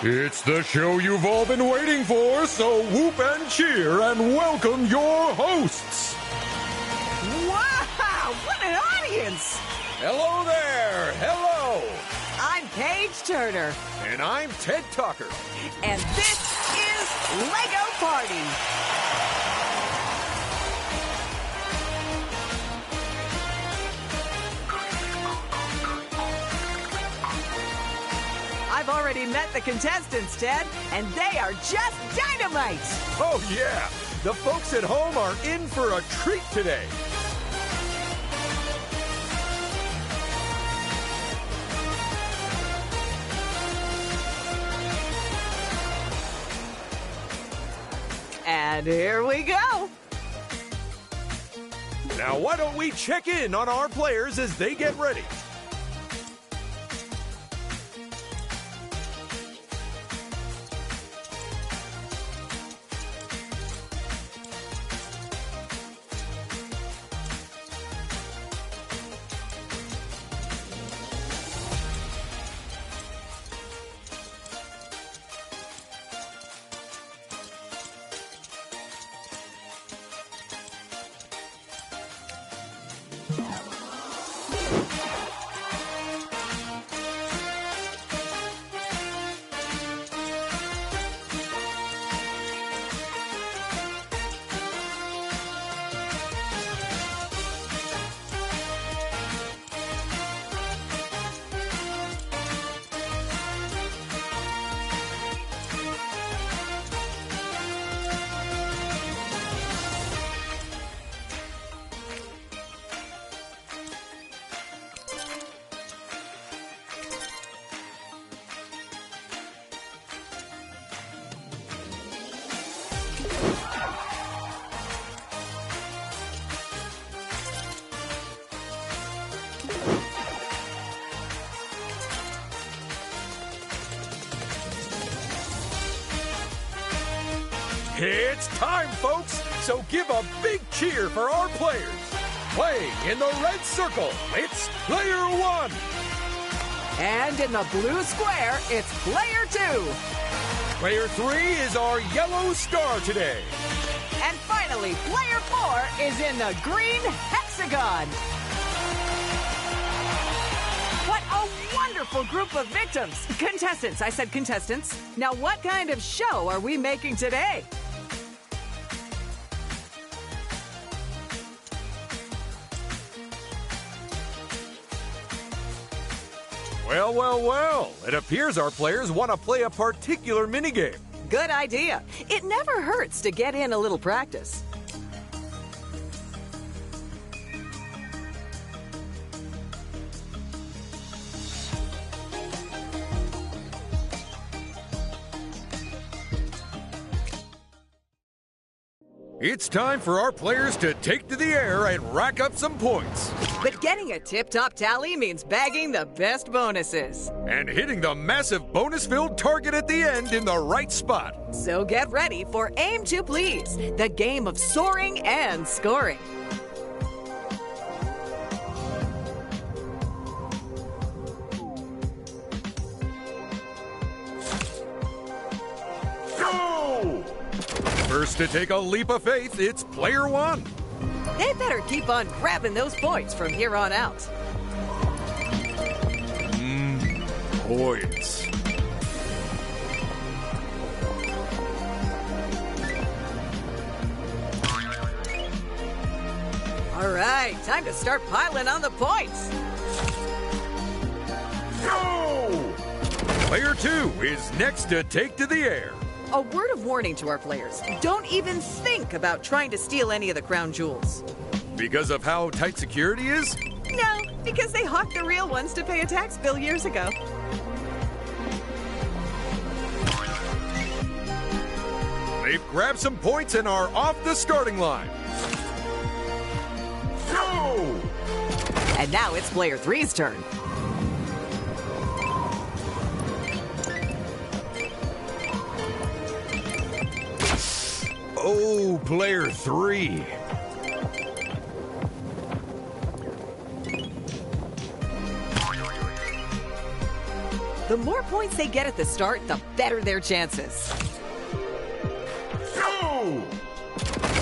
It's the show you've all been waiting for, so whoop and cheer and welcome your hosts. Wow, what an audience! Hello there, hello. I'm Paige Turner. And I'm Ted Tucker. And this is Lego Party. I've already met the contestants, Ted, and they are just dynamite! Oh yeah, the folks at home are in for a treat today. And here we go! Now why don't we check in on our players as they get ready? It's time, folks, so give a big cheer for our players. Playing in the red circle, it's Player 1. And in the blue square, it's Player 2. Player 3 is our yellow star today. And finally, Player 4 is in the green hexagon. What a wonderful group of victims. Contestants, I said contestants. Now, what kind of show are we making today? Well, it appears our players want to play a particular minigame. Good idea. It never hurts to get in a little practice. It's time for our players to take to the air and rack up some points. But getting a tip-top tally means bagging the best bonuses. And hitting the massive bonus-filled target at the end in the right spot. So get ready for Aim to Please, the game of soaring and scoring. Go! First to take a leap of faith, it's Player 1. They better keep on grabbing those points from here on out. Points. All right, time to start piling on the points. Go! Player 2 is next to take to the air. A word of warning to our players. Don't even think about trying to steal any of the crown jewels. Because of how tight security is? No, because they hawked the real ones to pay a tax bill years ago. They've grabbed some points and are off the starting line. Go! And now it's Player 3's turn. Oh, Player 3. The more points they get at the start, the better their chances. Go!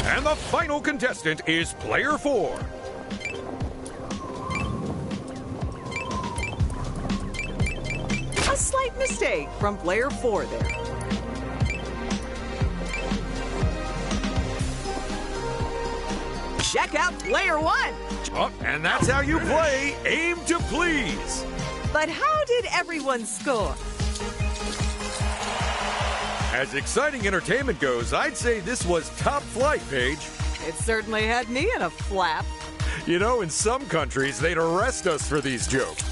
And the final contestant is player 4. A slight mistake from player 4 there. Check out player 1. Oh, and that's how you play Aim to Please. But how did everyone score? As exciting entertainment goes, I'd say this was top flight, Paige. It certainly had me in a flap. You know, in some countries, they'd arrest us for these jokes.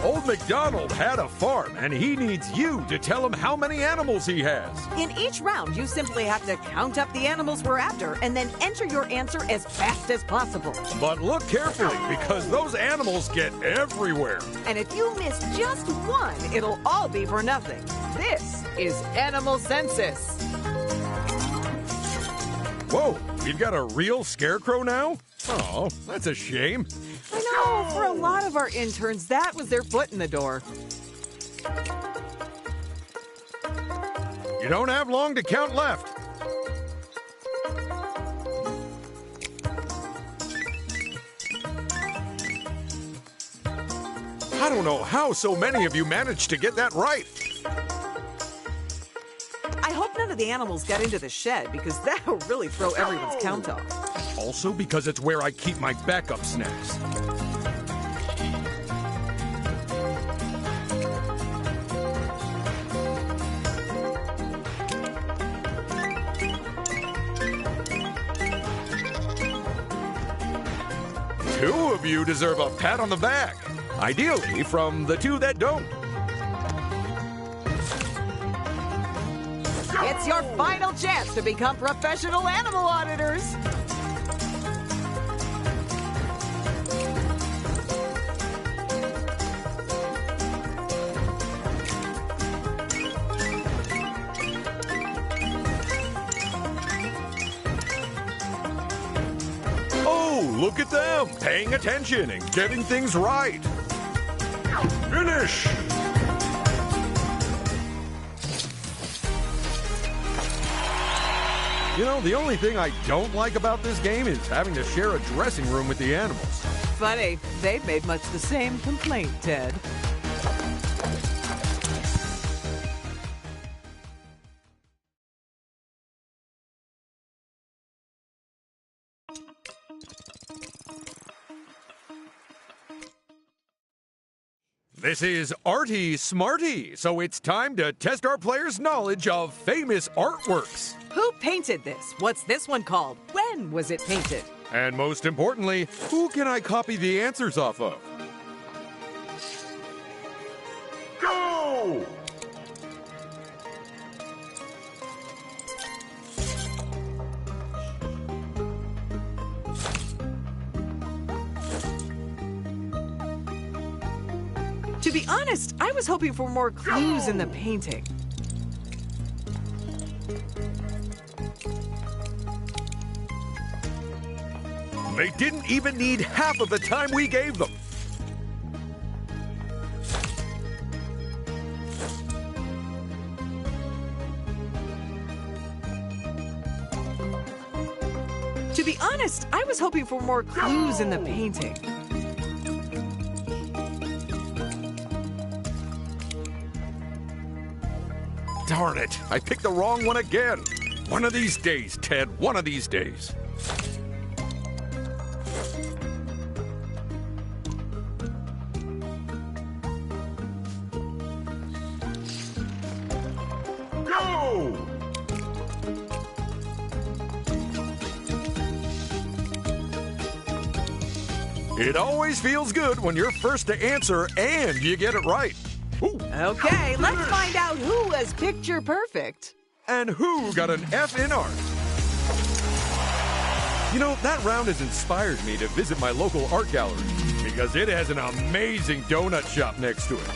Old MacDonald had a farm, and he needs you to tell him how many animals he has. In each round, you simply have to count up the animals we're after and then enter your answer as fast as possible. But look carefully, because those animals get everywhere. And if you miss just one, it'll all be for nothing. This is Animal Census. Whoa, we've got a real scarecrow now? Oh, that's a shame. I know, for a lot of our interns, that was their foot in the door. You don't have long to count left. I don't know how so many of you managed to get that right. I hope none of the animals got into the shed, because that'll really throw everyone's count off. Also because it's where I keep my backup snacks. Two of you deserve a pat on the back. Ideally, from the two that don't. It's your final chance to become professional animal auditors. Oh, look at them, paying attention and getting things right. Finish! You know, the only thing I don't like about this game is having to share a dressing room with the animals. Funny, they've made much the same complaint, Ted. This is Arty Smarty, so it's time to test our players' knowledge of famous artworks. Who painted this? What's this one called? When was it painted? And most importantly, who can I copy the answers off of? Go! To be honest, I was hoping for more clues in the painting. They didn't even need half of the time we gave them. To be honest, I was hoping for more clues in the painting. Darn it, I picked the wrong one again. One of these days, Ted, one of these days. Go! It always feels good when you're first to answer and you get it right. Ooh. Okay, let's find out who was picture perfect. And who got an F in art? You know, that round has inspired me to visit my local art gallery because it has an amazing donut shop next to it.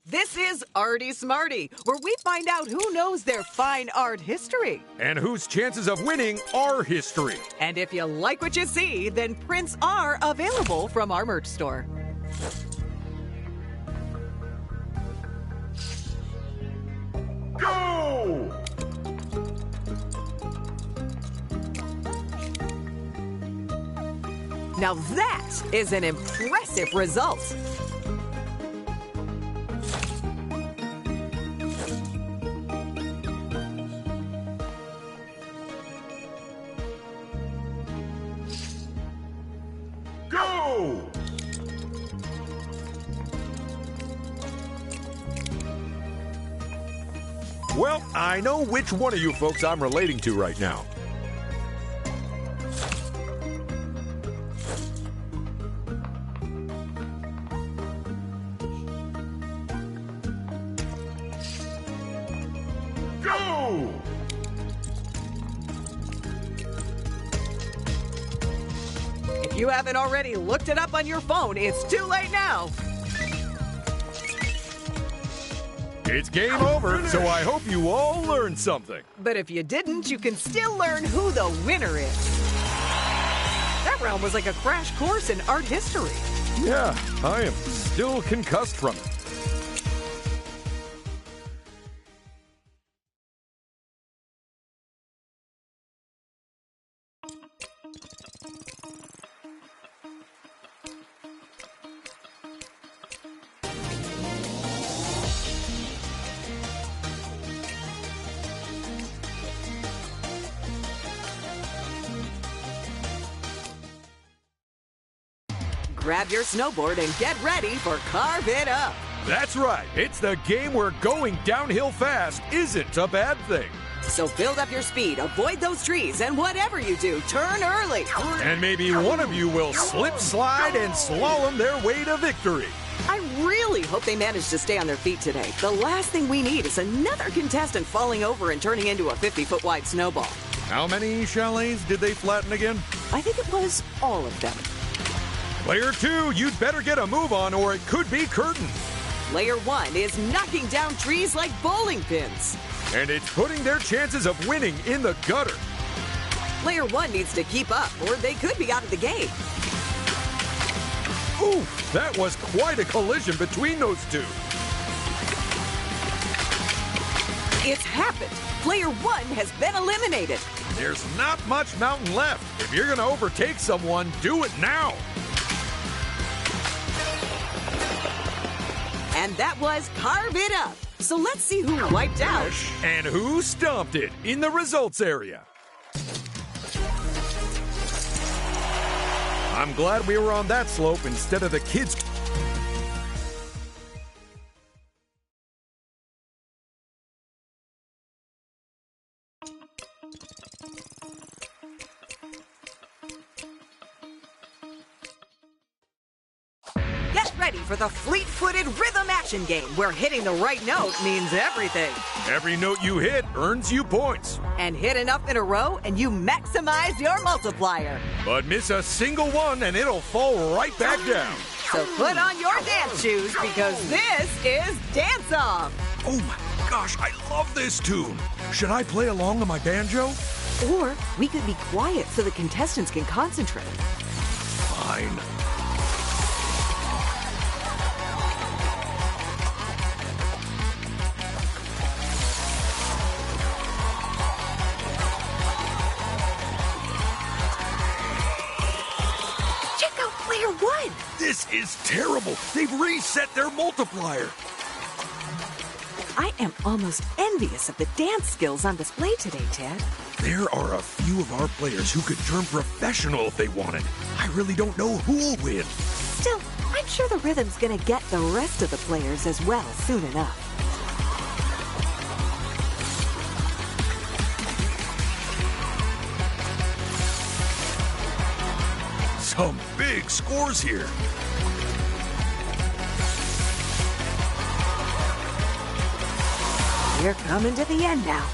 This is Arty Smarty, where we find out who knows their fine art history. And whose chances of winning are history. And if you like what you see, then prints are available from our merch store. Go! Now that is an impressive result. Go! Well, I know which one of you folks I'm relating to right now. Go! If you haven't already looked it up on your phone, it's too late now. It's game over, so I hope you all learned something. But if you didn't, you can still learn who the winner is. That round was like a crash course in art history. Yeah, I am still concussed from it. Grab your snowboard and get ready for Carve It Up. That's right. It's the game where going downhill fast isn't a bad thing. So build up your speed, avoid those trees, and whatever you do, turn early. And maybe one of you will slip, slide, and slalom their way to victory. I really hope they manage to stay on their feet today. The last thing we need is another contestant falling over and turning into a 50-foot wide snowball. How many chalets did they flatten again? I think it was all of them. Player 2, you'd better get a move on or it could be curtain. Player 1 is knocking down trees like bowling pins. And it's putting their chances of winning in the gutter. Player 1 needs to keep up or they could be out of the game. Ooh, that was quite a collision between those two. It's happened. Player 1 has been eliminated. There's not much mountain left. If you're going to overtake someone, do it now. And that was Carve It Up. So let's see who wiped out. And who stomped it in the results area. I'm glad we were on that slope instead of the kids. Get ready for the fleet-footed rhythm action game where hitting the right note means everything. Every note you hit earns you points. And hit enough in a row and you maximize your multiplier. But miss a single one and it'll fall right back down. So put on your dance shoes because this is Dance Off. Oh my gosh, I love this tune. Should I play along on my banjo? Or we could be quiet so the contestants can concentrate. Fine. This is terrible. They've reset their multiplier. I am almost envious of the dance skills on display today, Ted. There are a few of our players who could turn professional if they wanted. I really don't know who'll win. Still, I'm sure the rhythm's gonna get the rest of the players as well soon enough. Some big scores here. We're coming to the end now.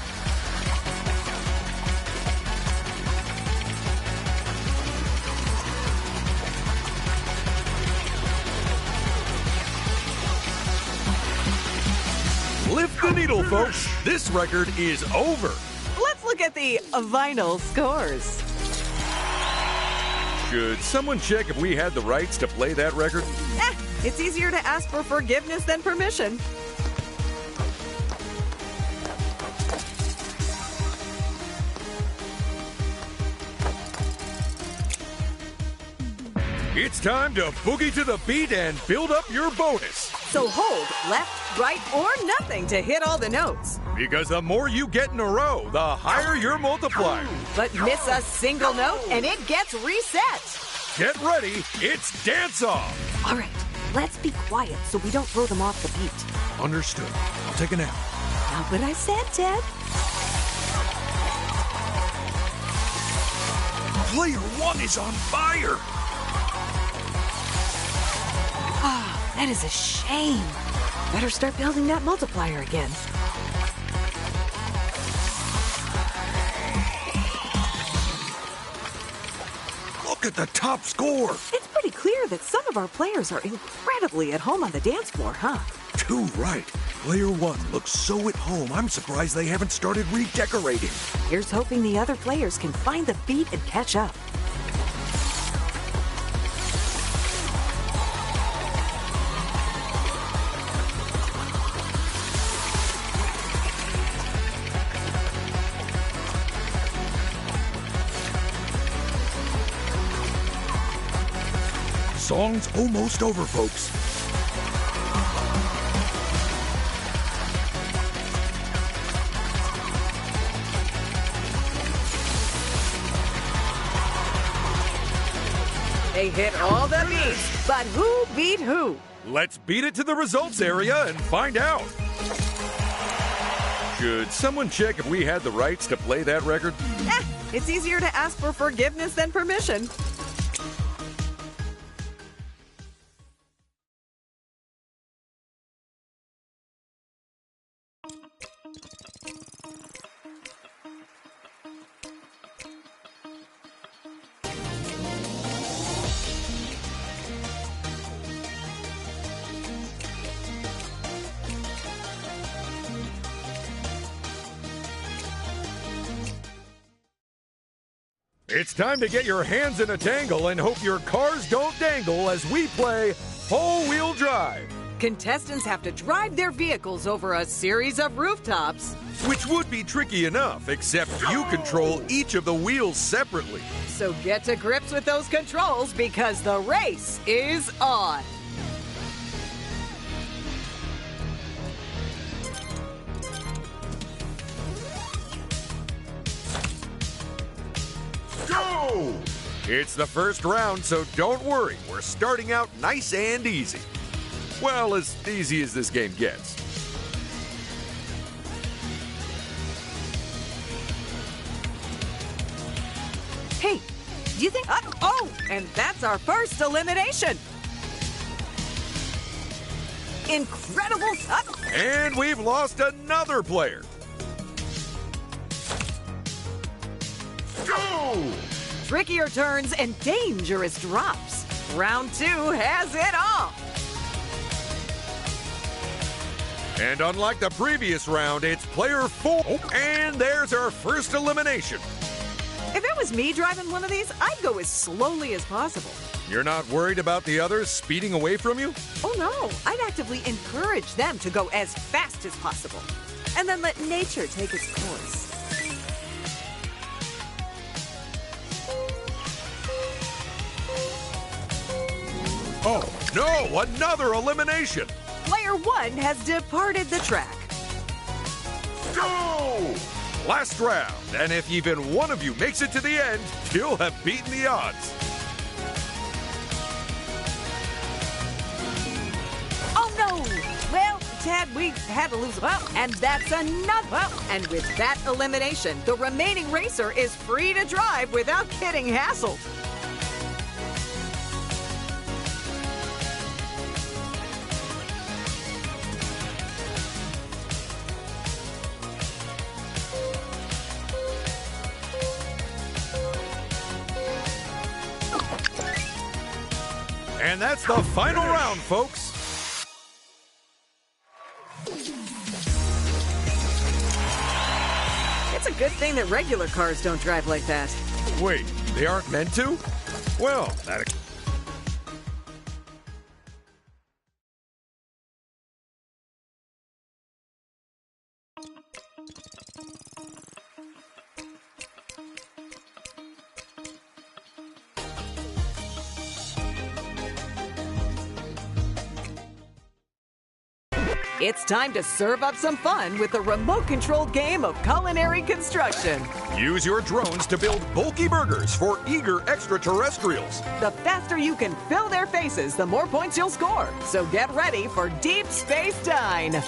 lift the needle, folks. This record is over. Let's look at the vinyl scores. Should someone check if we had the rights to play that record? It's easier to ask for forgiveness than permission. It's time to boogie to the beat and build up your bonus. So hold left, right, or nothing to hit all the notes. Because the more you get in a row, the higher your multiplier. But miss a single note and it gets reset. Get ready, it's dance off. All right, let's be quiet so we don't throw them off the beat. Understood. I'll take a nap. Not what I said, Ted. Player one is on fire. That is a shame. Better start building that multiplier again. Look at the top score. It's pretty clear that some of our players are incredibly at home on the dance floor, huh? Too right. Player one looks so at home, I'm surprised they haven't started redecorating. Here's hoping the other players can find the beat and catch up. Song's almost over, folks. They hit all the beats, but who beat who? Let's beat it to the results area and find out. Should someone check if we had the rights to play that record? It's easier to ask for forgiveness than permission. It's time to get your hands in a tangle and hope your cars don't dangle as we play Whole-Wheel Drive. Contestants have to drive their vehicles over a series of rooftops. Which would be tricky enough, except you control each of the wheels separately. So get to grips with those controls because the race is on. Go! It's the first round, so don't worry. We're starting out nice and easy. Well, as easy as this game gets. Hey, do you think... Oh, and that's our first elimination. Incredible... And we've lost another player. Go! Trickier turns and dangerous drops. Round 2 has it all. And unlike the previous round, it's player 4. And there's our first elimination. If it was me driving one of these, I'd go as slowly as possible. You're not worried about the others speeding away from you? Oh no, I'd actively encourage them to go as fast as possible. And then let nature take its course. Oh, no, another elimination. Player 1 has departed the track. Go! Last round, and if even one of you makes it to the end, you'll have beaten the odds. Oh no! Well, Tad, we had to lose. Well, and that's another. Well, and with that elimination, the remaining racer is free to drive without getting hassled. And that's the final round, folks. It's a good thing that regular cars don't drive like that. Wait, they aren't meant to? Well, that... It's time to serve up some fun with the remote-controlled game of culinary construction. Use your drones to build bulky burgers for eager extraterrestrials. The faster you can fill their faces, the more points you'll score. So get ready for Deep Space Dine. 3,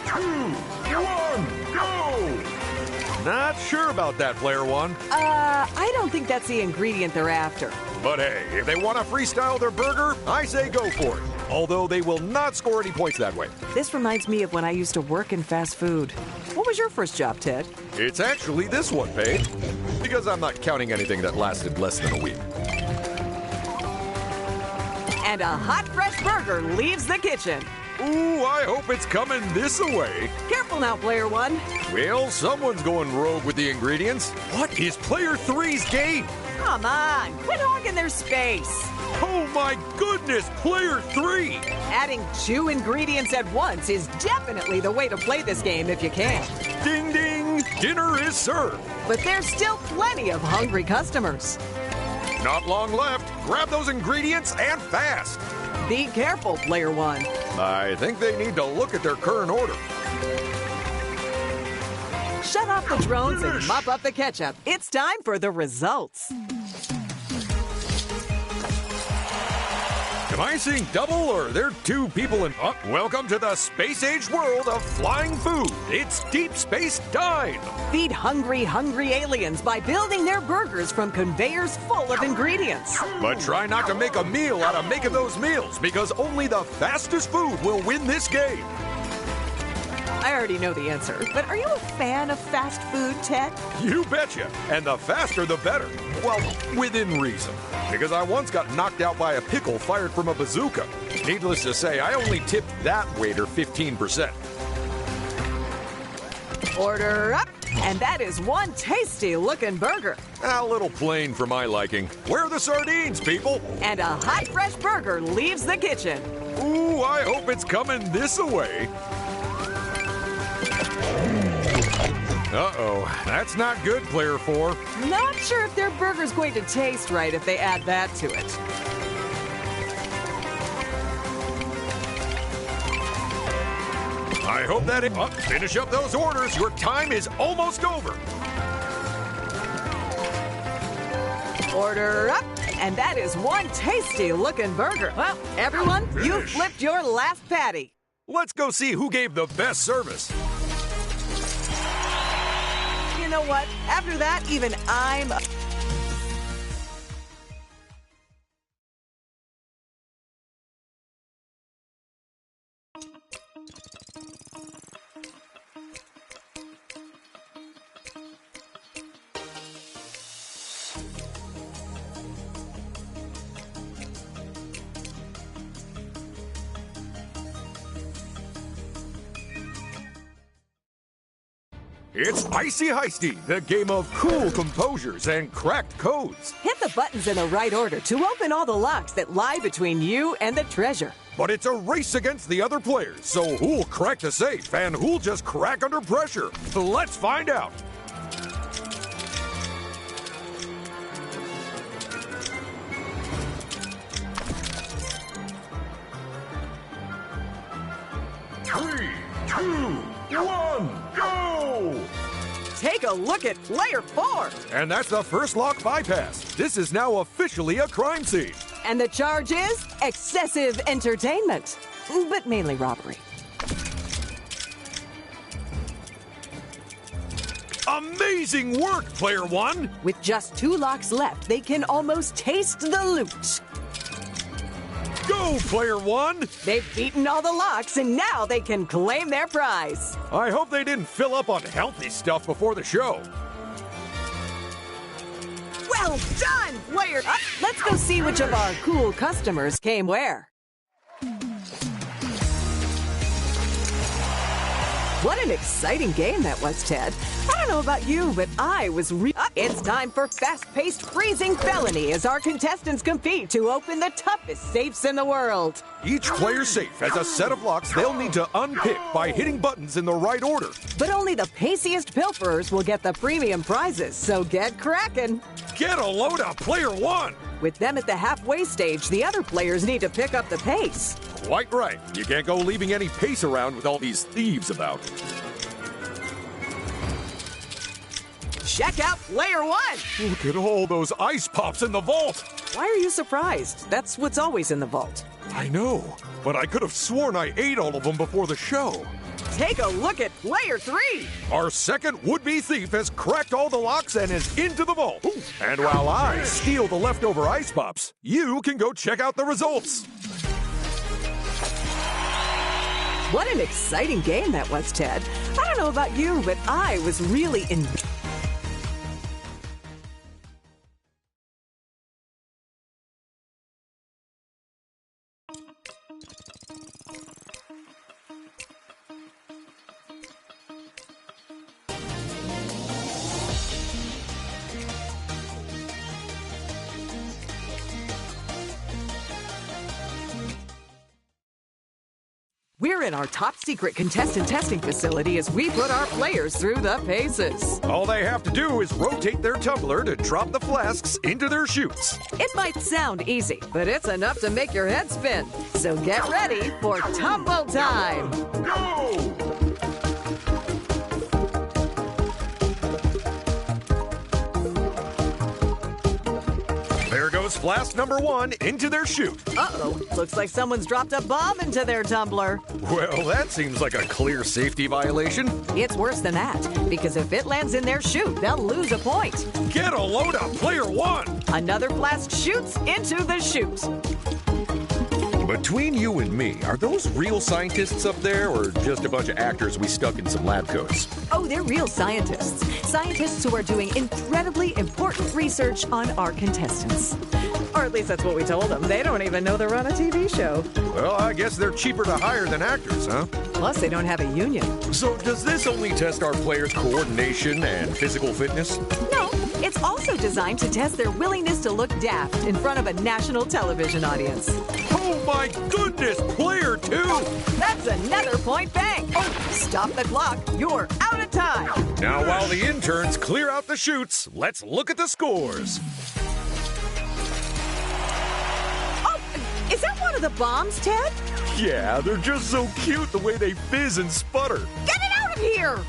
2, 1, go! Not sure about that, Player One. I don't think that's the ingredient they're after. But hey, if they want to freestyle their burger, I say go for it. Although they will not score any points that way. This reminds me of when I used to work in fast food. What was your first job, Ted? It's actually this one, Paige. Because I'm not counting anything that lasted less than a week. And a hot, fresh burger leaves the kitchen. Ooh, I hope it's coming this way. Careful now, Player One. Well, someone's going rogue with the ingredients. What is Player 3's game? Come on, quit hogging their space. Oh my goodness, Player 3! Adding 2 ingredients at once is definitely the way to play this game if you can. Ding ding, dinner is served. But there's still plenty of hungry customers. Not long left. Grab those ingredients and fast. Be careful, Player One. I think they need to look at their current order. Shut off the drones and mop up the ketchup. It's time for the results. Am I seeing double, or are there 2 people in... Oh, welcome to the space-age world of flying food. It's Deep Space Dine. Feed hungry aliens by building their burgers from conveyors full of ingredients. But try not to make a meal out of making those meals, because only the fastest food will win this game. I already know the answer, but are you a fan of fast food, Ted? You betcha. And the faster, the better. Well, within reason. Because I once got knocked out by a pickle fired from a bazooka. Needless to say, I only tipped that waiter 15%. Order up, and that is one tasty-looking burger. A little plain for my liking. Where are the sardines, people? And a hot, fresh burger leaves the kitchen. Ooh, I hope it's coming this way. Uh-oh, that's not good, Player 4. Not sure if their burger's going to taste right if they add that to it. I hope that it... Oh, finish up those orders. Your time is almost over. Order up, and that is one tasty-looking burger. Well, everyone, you flipped your last patty. Let's go see who gave the best service. You know what? After that, even I'm... It's Icy Heisty, the game of cool composures and cracked codes. Hit the buttons in the right order to open all the locks that lie between you and the treasure. But it's a race against the other players, so who'll crack the safe and who'll just crack under pressure? Let's find out. Three, two, one, go! Take a look at Player 4. And that's the first lock bypass. This is now officially a crime scene. And the charge is excessive entertainment, but mainly robbery. Amazing work, Player 1! With just 2 locks left, they can almost taste the loot. Go, Player 1! They've beaten all the locks, and now they can claim their prize. I hope they didn't fill up on healthy stuff before the show. Well done, Player... Let's go see which of our cool customers came where. What an exciting game that was, Ted. I don't know about you, but I was It's time for fast-paced freezing felony as our contestants compete to open the toughest safes in the world. Each player's safe has a set of locks they'll need to unpick by hitting buttons in the right order. But only the paciest pilferers will get the premium prizes, so get cracking. Get a load of player one! With them at the halfway stage, the other players need to pick up the pace. Quite right. You can't go leaving any pace around with all these thieves about. Check out player one! Look at all those ice pops in the vault! Why are you surprised? That's what's always in the vault. I know, but I could have sworn I ate all of them before the show. Take a look at player three! Our second would-be thief has cracked all the locks and is into the vault. And while I steal the leftover ice pops, you can go check out the results. What an exciting game that was, Ted. I don't know about you, but I was really We're in our top-secret contestant testing facility as we put our players through the paces. All they have to do is rotate their tumbler to drop the flasks into their chutes. It might sound easy, but it's enough to make your head spin. So get ready for tumble time. Go! There goes flask number one into their chute. Uh-oh, looks like someone's dropped a bomb into their tumbler. Well, that seems like a clear safety violation. It's worse than that, because if it lands in their chute, they'll lose a point. Get a load of player one! Another flask shoots into the chute. Between you and me, are those real scientists up there or just a bunch of actors we stuck in some lab coats? Oh, they're real scientists. Scientists who are doing incredibly important research on our contestants. Or at least that's what we told them. They don't even know they're on a TV show. Well, I guess they're cheaper to hire than actors, huh? Plus, they don't have a union. So does this only test our players' coordination and physical fitness? No, it's also designed to test their willingness to look daft in front of a national television audience. Oh my goodness, player two! That's another point bank. Oh, stop the clock. You're out of time. Now, while the interns clear out the chutes, let's look at the scores. Oh, is that one of the bombs, Ted? Yeah, they're just so cute the way they fizz and sputter. Get it out of here!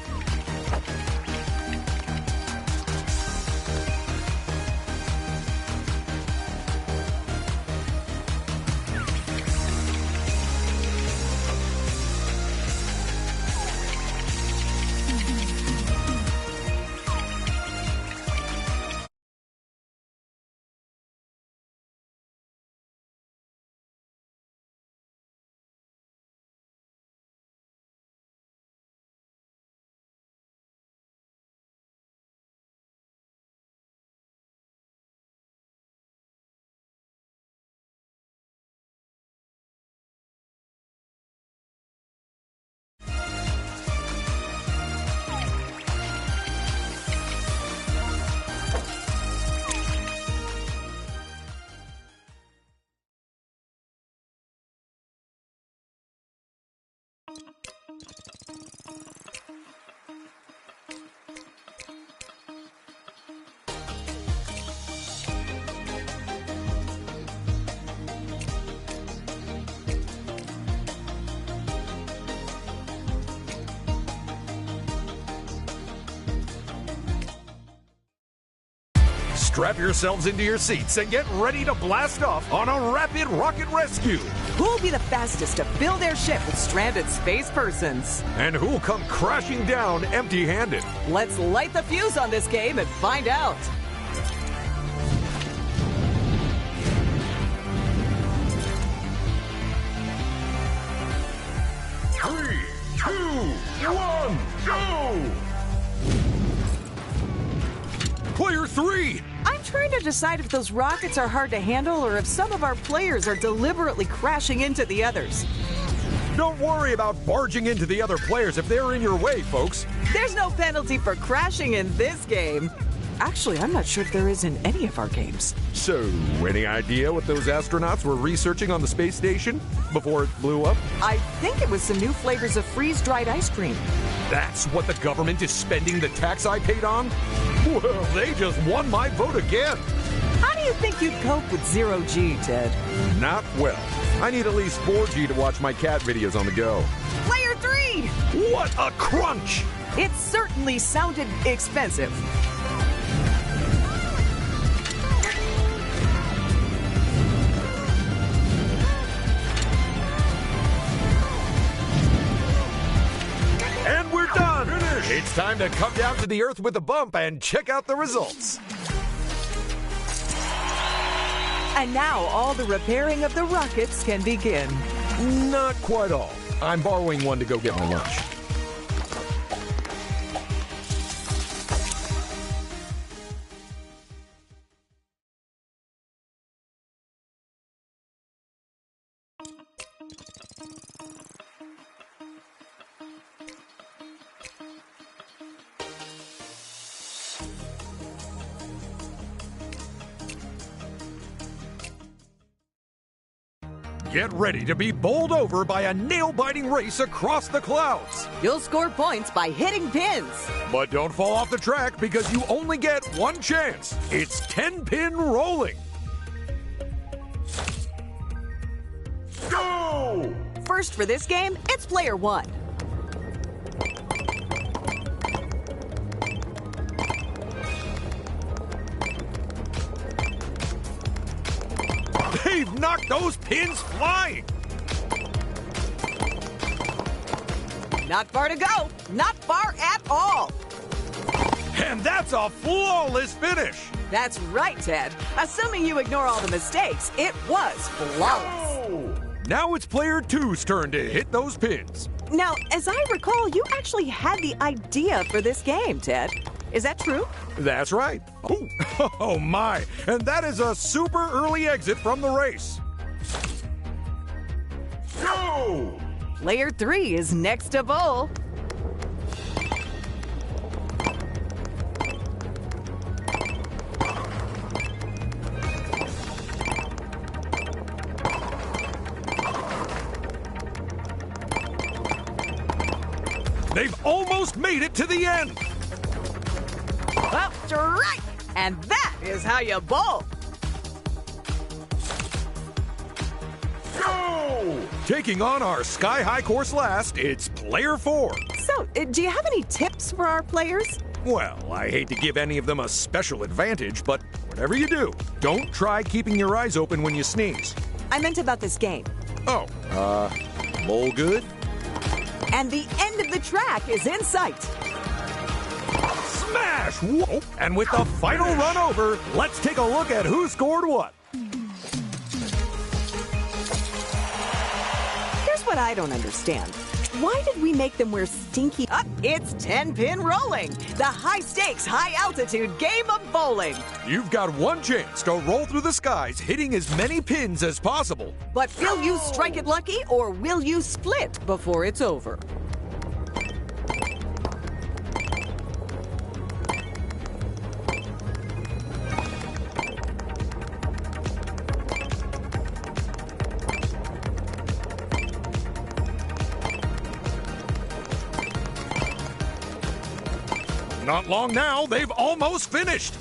Strap yourselves into your seats and get ready to blast off on a rapid rocket rescue. Who'll be the fastest to fill their ship with stranded space persons? And who'll come crashing down empty-handed? Let's light the fuse on this game and find out. Three, two, one, go! Player three! I'm trying to decide if those rockets are hard to handle or if some of our players are deliberately crashing into the others. Don't worry about barging into the other players if they're in your way, folks. There's no penalty for crashing in this game. Actually, I'm not sure if there is in any of our games. So, any idea what those astronauts were researching on the space station before it blew up? I think it was some new flavors of freeze-dried ice cream. That's what the government is spending the tax I paid on? Well, they just won my vote again. How do you think you'd cope with zero-G, Ted? Not well. I need at least 4G to watch my cat videos on the go. Player 3! What a crunch! It certainly sounded expensive. And we're done! Finish. It's time to come down to the Earth with a bump and check out the results. And now all the repairing of the rockets can begin. Not quite all. I'm borrowing one to go get my lunch. Get ready to be bowled over by a nail-biting race across the clouds. You'll score points by hitting pins. But don't fall off the track because you only get one chance. It's 10-pin rolling. Go! First for this game, it's player 1. They've knocked those pins flying. Not far to go. Not far at all. And that's a flawless finish. That's right, Ted. Assuming you ignore all the mistakes, it was flawless. Oh! Now it's player 2's turn to hit those pins. Now, as I recall, you actually had the idea for this game, Ted. Is that true? That's right. Oh my. And that is a super early exit from the race. Go! Player 3 is next to bowl. They've almost made it to the end. Well, strike! And that is how you bowl. Go! Taking on our sky-high course last, it's player 4. So, do you have any tips for our players? Well, I hate to give any of them a special advantage, but whatever you do, don't try keeping your eyes open when you sneeze. I meant about this game. Oh, bowl good? And the end of the track is in sight. Smash! Whoa. And with the final run over, let's take a look at who scored what. Here's what I don't understand. Why did we make them wear stinky... it's 10-pin rolling, the high-stakes, high-altitude game of bowling. You've got one chance to roll through the skies, hitting as many pins as possible. But will you strike it lucky, or will you split before it's over? Not long now, they've almost finished.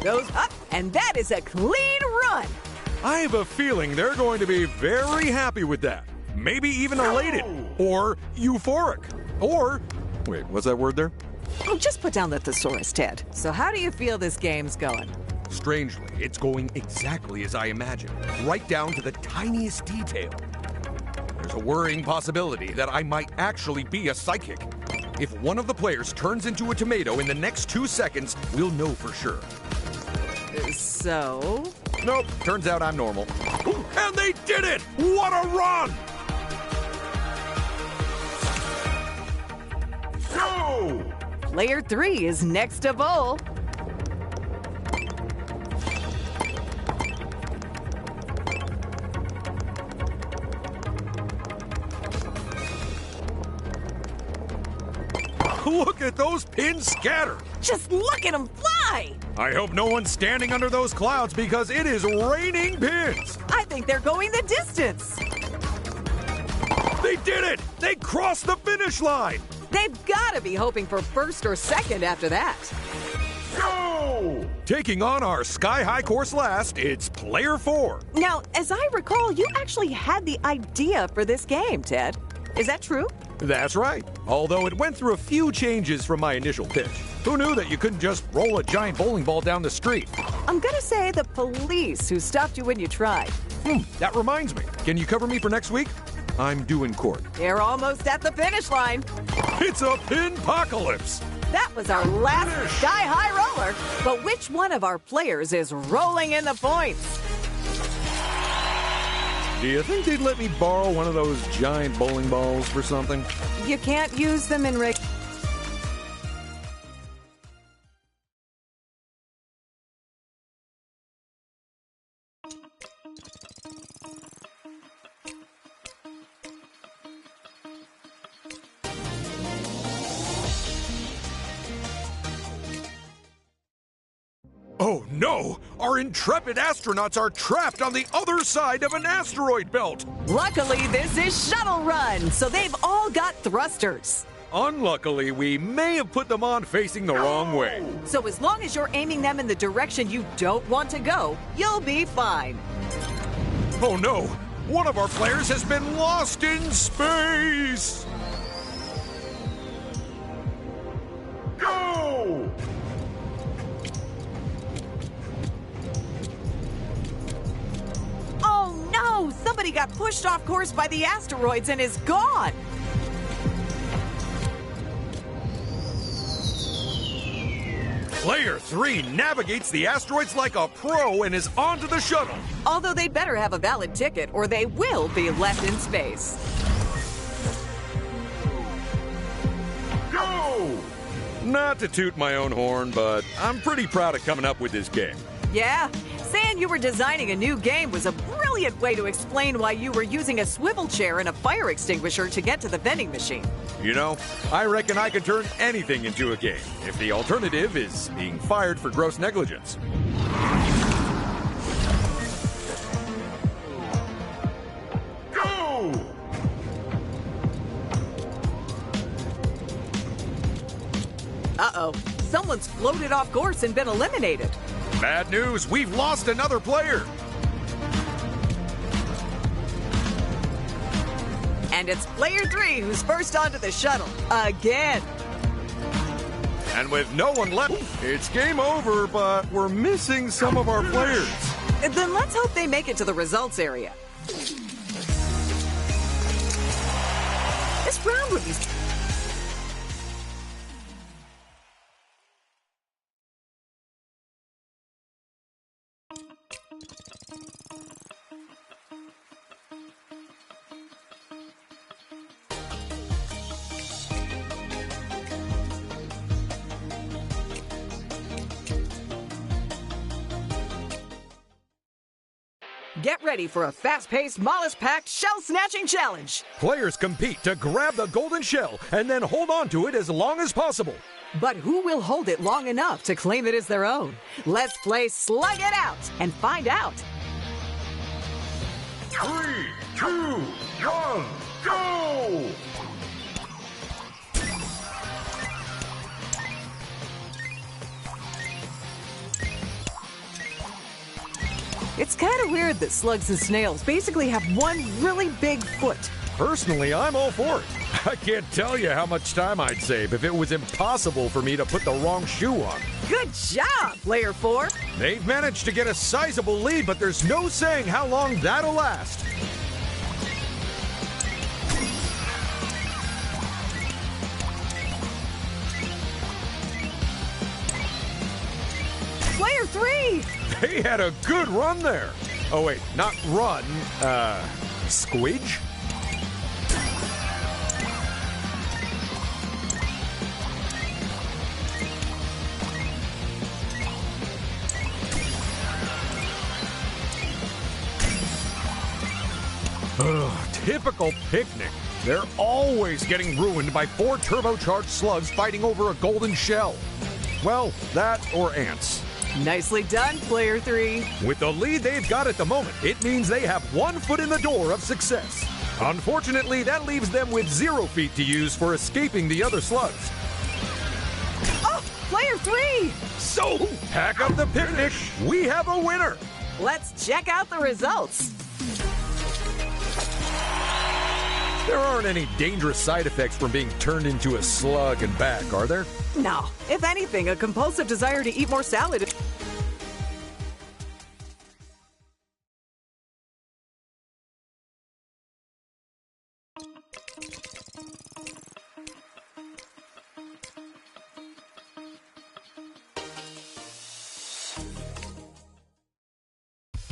Goes up, and that is a clean run. I have a feeling they're going to be very happy with that. Maybe even elated, or euphoric, or... Wait, what's that word there? Oh, just put down the thesaurus, Ted. So how do you feel this game's going? Strangely, it's going exactly as I imagined, right down to the tiniest detail. There's a worrying possibility that I might actually be a psychic. If one of the players turns into a tomato in the next 2 seconds, we'll know for sure. So? Nope, turns out I'm normal. And they did it! What a run! Go! Player 3 is next to bowl. Look at those pins scatter. Just look at them fly! I hope no one's standing under those clouds because it is raining pins. I think they're going the distance. They did it! They crossed the finish line! They've got to be hoping for first or second after that. Go! Taking on our sky-high course last, it's player 4. Now, as I recall, you actually had the idea for this game, Ted. Is that true? That's right. Although it went through a few changes from my initial pitch. Who knew that you couldn't just roll a giant bowling ball down the street? I'm gonna say the police who stopped you when you tried. That reminds me. Can you cover me for next week? I'm due in court. They're almost at the finish line. It's a pin-pocalypse! That was our last sky-high roller. But which one of our players is rolling in the points? Do you think they'd let me borrow one of those giant bowling balls for something? You can't use them in regular. Oh no! Our intrepid astronauts are trapped on the other side of an asteroid belt! Luckily, this is Shuttle Run, so they've all got thrusters. Unluckily, we may have put them on facing the wrong way. So as long as you're aiming them in the direction you don't want to go, you'll be fine. Oh no! One of our players has been lost in space! Go! Oh no! Somebody got pushed off course by the asteroids and is gone! Player 3 navigates the asteroids like a pro and is onto the shuttle. Although they'd better have a valid ticket or they will be left in space. Go! Not to toot my own horn, but I'm pretty proud of coming up with this game. Yeah, saying you were designing a new game was a brilliant way to explain why you were using a swivel chair and a fire extinguisher to get to the vending machine. You know, I reckon I can turn anything into a game if the alternative is being fired for gross negligence. Go! Uh-oh, someone's floated off course and been eliminated. Bad news, we've lost another player. And it's player 3 who's first onto the shuttle. Again. And with no one left, it's game over, but we're missing some of our players. Then let's hope they make it to the results area. This round would be... Get ready for a fast-paced, mollusk-packed, shell-snatching challenge. Players compete to grab the golden shell and then hold on to it as long as possible. But who will hold it long enough to claim it as their own? Let's play Slug It Out and find out. 3, 2, 1, go! It's kind of weird that slugs and snails basically have one really big foot. Personally, I'm all for it. I can't tell you how much time I'd save if it was impossible for me to put the wrong shoe on. Good job, player 4. They've managed to get a sizable lead, but there's no saying how long that'll last. Player 3! They had a good run there. Oh wait, not run, squidge? Ugh, typical picnic. They're always getting ruined by 4 turbocharged slugs fighting over a golden shell. Well, that or ants. Nicely done, player 3. With the lead they've got at the moment, it means they have 1 foot in the door of success. Unfortunately, that leaves them with 0 feet to use for escaping the other slugs. Oh, player 3! So, pack up the picnic. We have a winner. Let's check out the results. There aren't any dangerous side effects from being turned into a slug and back, are there? No. If anything, a compulsive desire to eat more salad.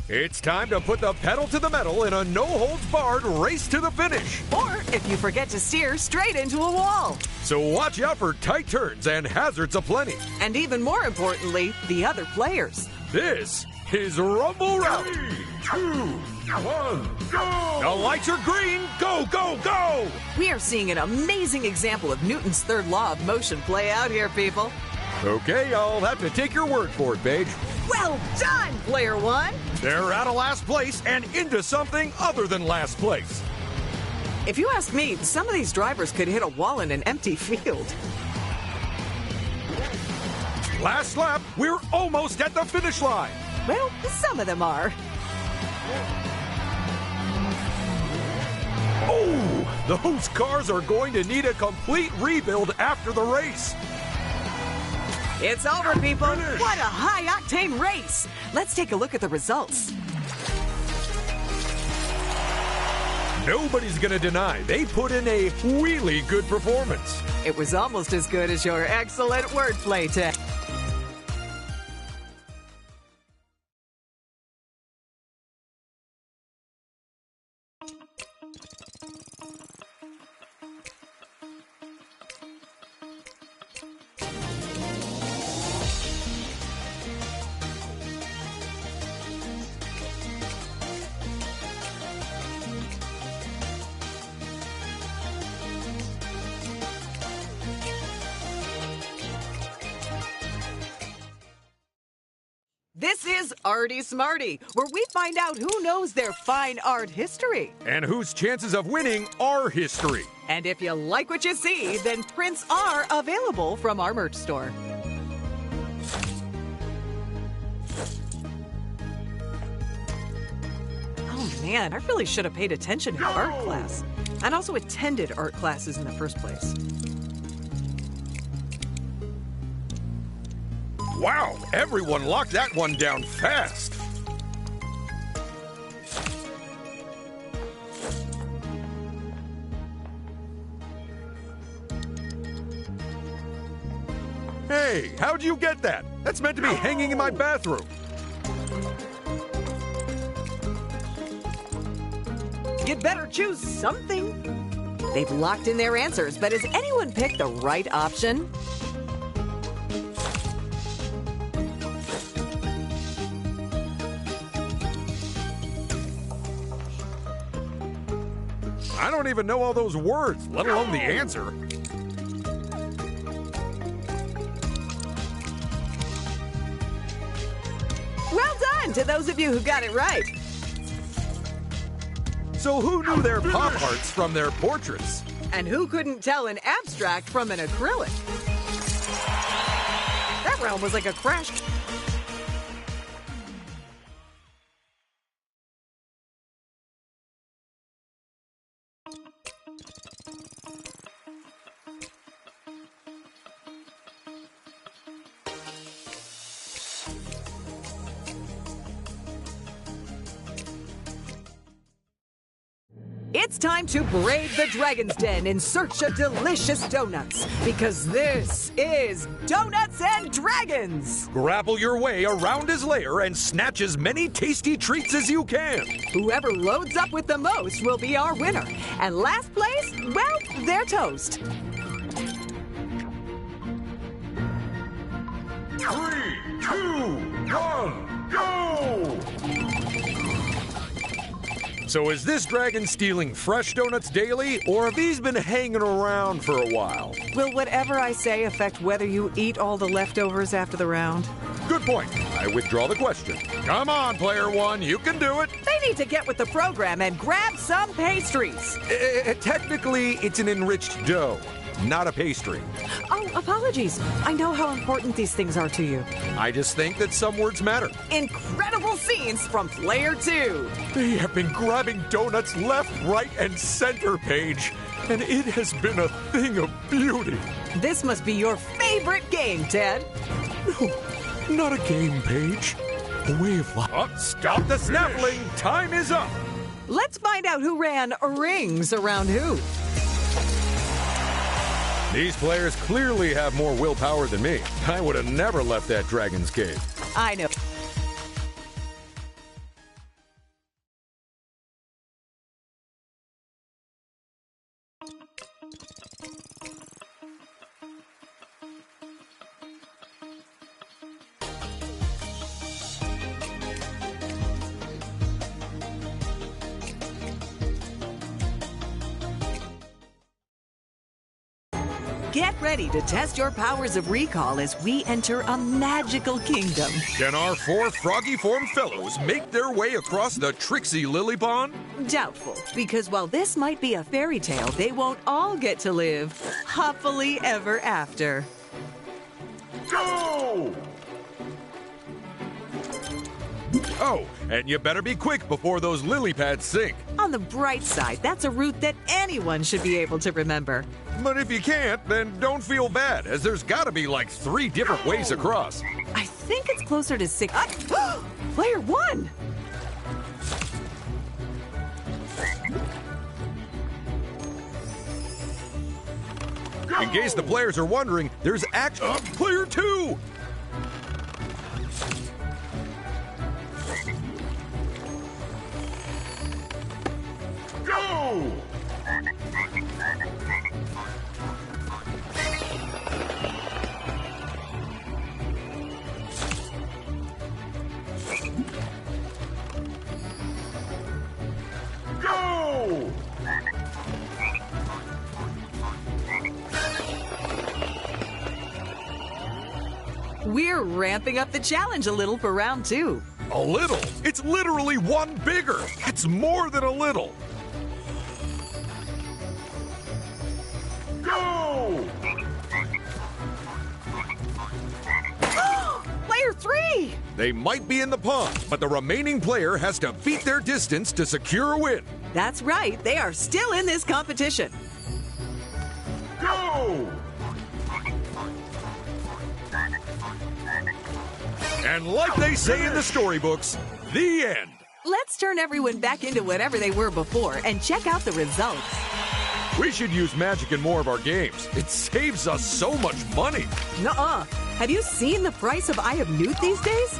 It's time to put the pedal to the metal in a no-holds-barred race to the finish. Or, if you forget to steer, straight into a wall. So watch out for tight turns and hazards aplenty. And even more importantly, the other players. This is Rumble Rally. 3, 2, 1, go! The lights are green. Go, go, go! We are seeing an amazing example of Newton's third law of motion play out here, people. Okay, I'll have to take your word for it, Paige. Well done, player 1! They're out of last place and into something other than last place. If you ask me, some of these drivers could hit a wall in an empty field. Last lap, we're almost at the finish line. Well, some of them are. Oh, those cars are going to need a complete rebuild after the race. It's over, people. What a high-octane race. Let's take a look at the results. Nobody's going to deny they put in a really good performance. It was almost as good as your excellent wordplay, Ted. This is Arty Smarty, where we find out who knows their fine art history. And whose chances of winning are history. And if you like what you see, then prints are available from our merch store. Oh man, I really should have paid attention in art class. I'd also attended art classes in the first place. Wow, everyone locked that one down fast. Hey, how'd you get that? That's meant to be hanging in my bathroom. You'd better choose something. They've locked in their answers, but has anyone picked the right option? I don't even know all those words, let alone the answer. Well done to those of you who got it right. So who knew their pop arts from their portraits? And who couldn't tell an abstract from an acrylic? That round was like a crash. It's time to brave the Dragon's Den in search of delicious donuts, because this is Donuts and Dragons! Grapple your way around his lair and snatch as many tasty treats as you can. Whoever loads up with the most will be our winner. And last place, well, they're toast. 3, 2, 1, go! So is this dragon stealing fresh donuts daily, or have these been hanging around for a while? Will whatever I say affect whether you eat all the leftovers after the round? Good point. I withdraw the question. Come on, player one, you can do it. They need to get with the program and grab some pastries. Technically, it's an enriched dough, not a pastry. Oh, apologies. I know how important these things are to you. I just think that some words matter. Incredible scenes from Player 2. They have been grabbing donuts left, right, and center, Paige, and it has been a thing of beauty. This must be your favorite game, Ted. No, not a game, Paige. A way of life. Oh, stop the snaffling! Time is up! Let's find out who ran rings around who. These players clearly have more willpower than me. I would have never left that dragon's cave. I know. Get ready to test your powers of recall as we enter a magical kingdom. Can our four froggy-formed fellows make their way across the tricksy lily pond? Doubtful, because while this might be a fairy tale, they won't all get to live happily ever after. Go! Oh, and you better be quick before those lily pads sink. On the bright side, that's a route that anyone should be able to remember. But if you can't, then don't feel bad, as there's gotta be like 3 different ways across. I think it's closer to 6. Player 1! In case the players are wondering, there's actually player 2! Go! Go! We're ramping up the challenge a little for round 2. A little? It's literally one bigger! That's more than a little! Go! Player 3! They might be in the pond, but the remaining player has to beat their distance to secure a win. That's right, they are still in this competition. Go! And like they say in the storybooks, the end. Let's turn everyone back into whatever they were before and check out the results. We should use magic in more of our games. It saves us so much money. Nuh-uh. Have you seen the price of Eye of Newt these days?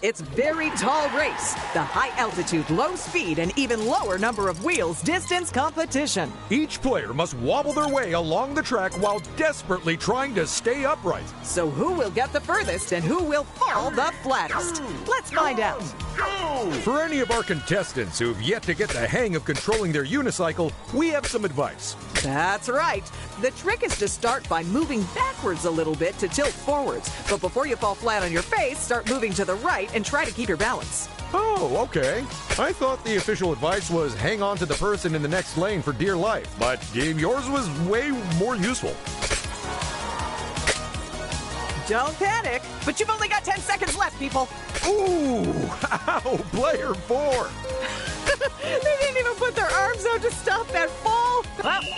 It's very tall race, the high altitude, low speed, and even lower number of wheels distance competition. Each player must wobble their way along the track while desperately trying to stay upright. So who will get the furthest and who will fall the flattest? Let's find out. Go! For any of our contestants who've yet to get the hang of controlling their unicycle, we have some advice. That's right. The trick is to start by moving backwards a little bit to tilt forwards. But before you fall flat on your face, start moving to the right and try to keep your balance. Oh, okay. I thought the official advice was hang on to the person in the next lane for dear life, but yours was way more useful. Don't panic, but you've only got 10 seconds left, people. Ooh, ow, player 4. They didn't even put their arms out to stop that fall.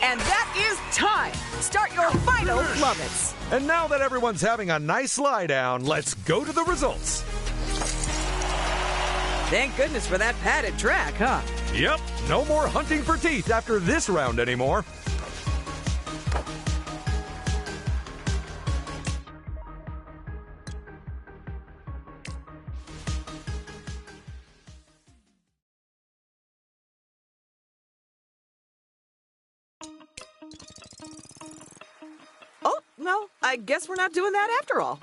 And that is time. Start your final plummets. And now that everyone's having a nice lie down, let's go to the results. Thank goodness for that padded track, huh? Yep, no more hunting for teeth after this round anymore. Oh, no, I guess we're not doing that after all.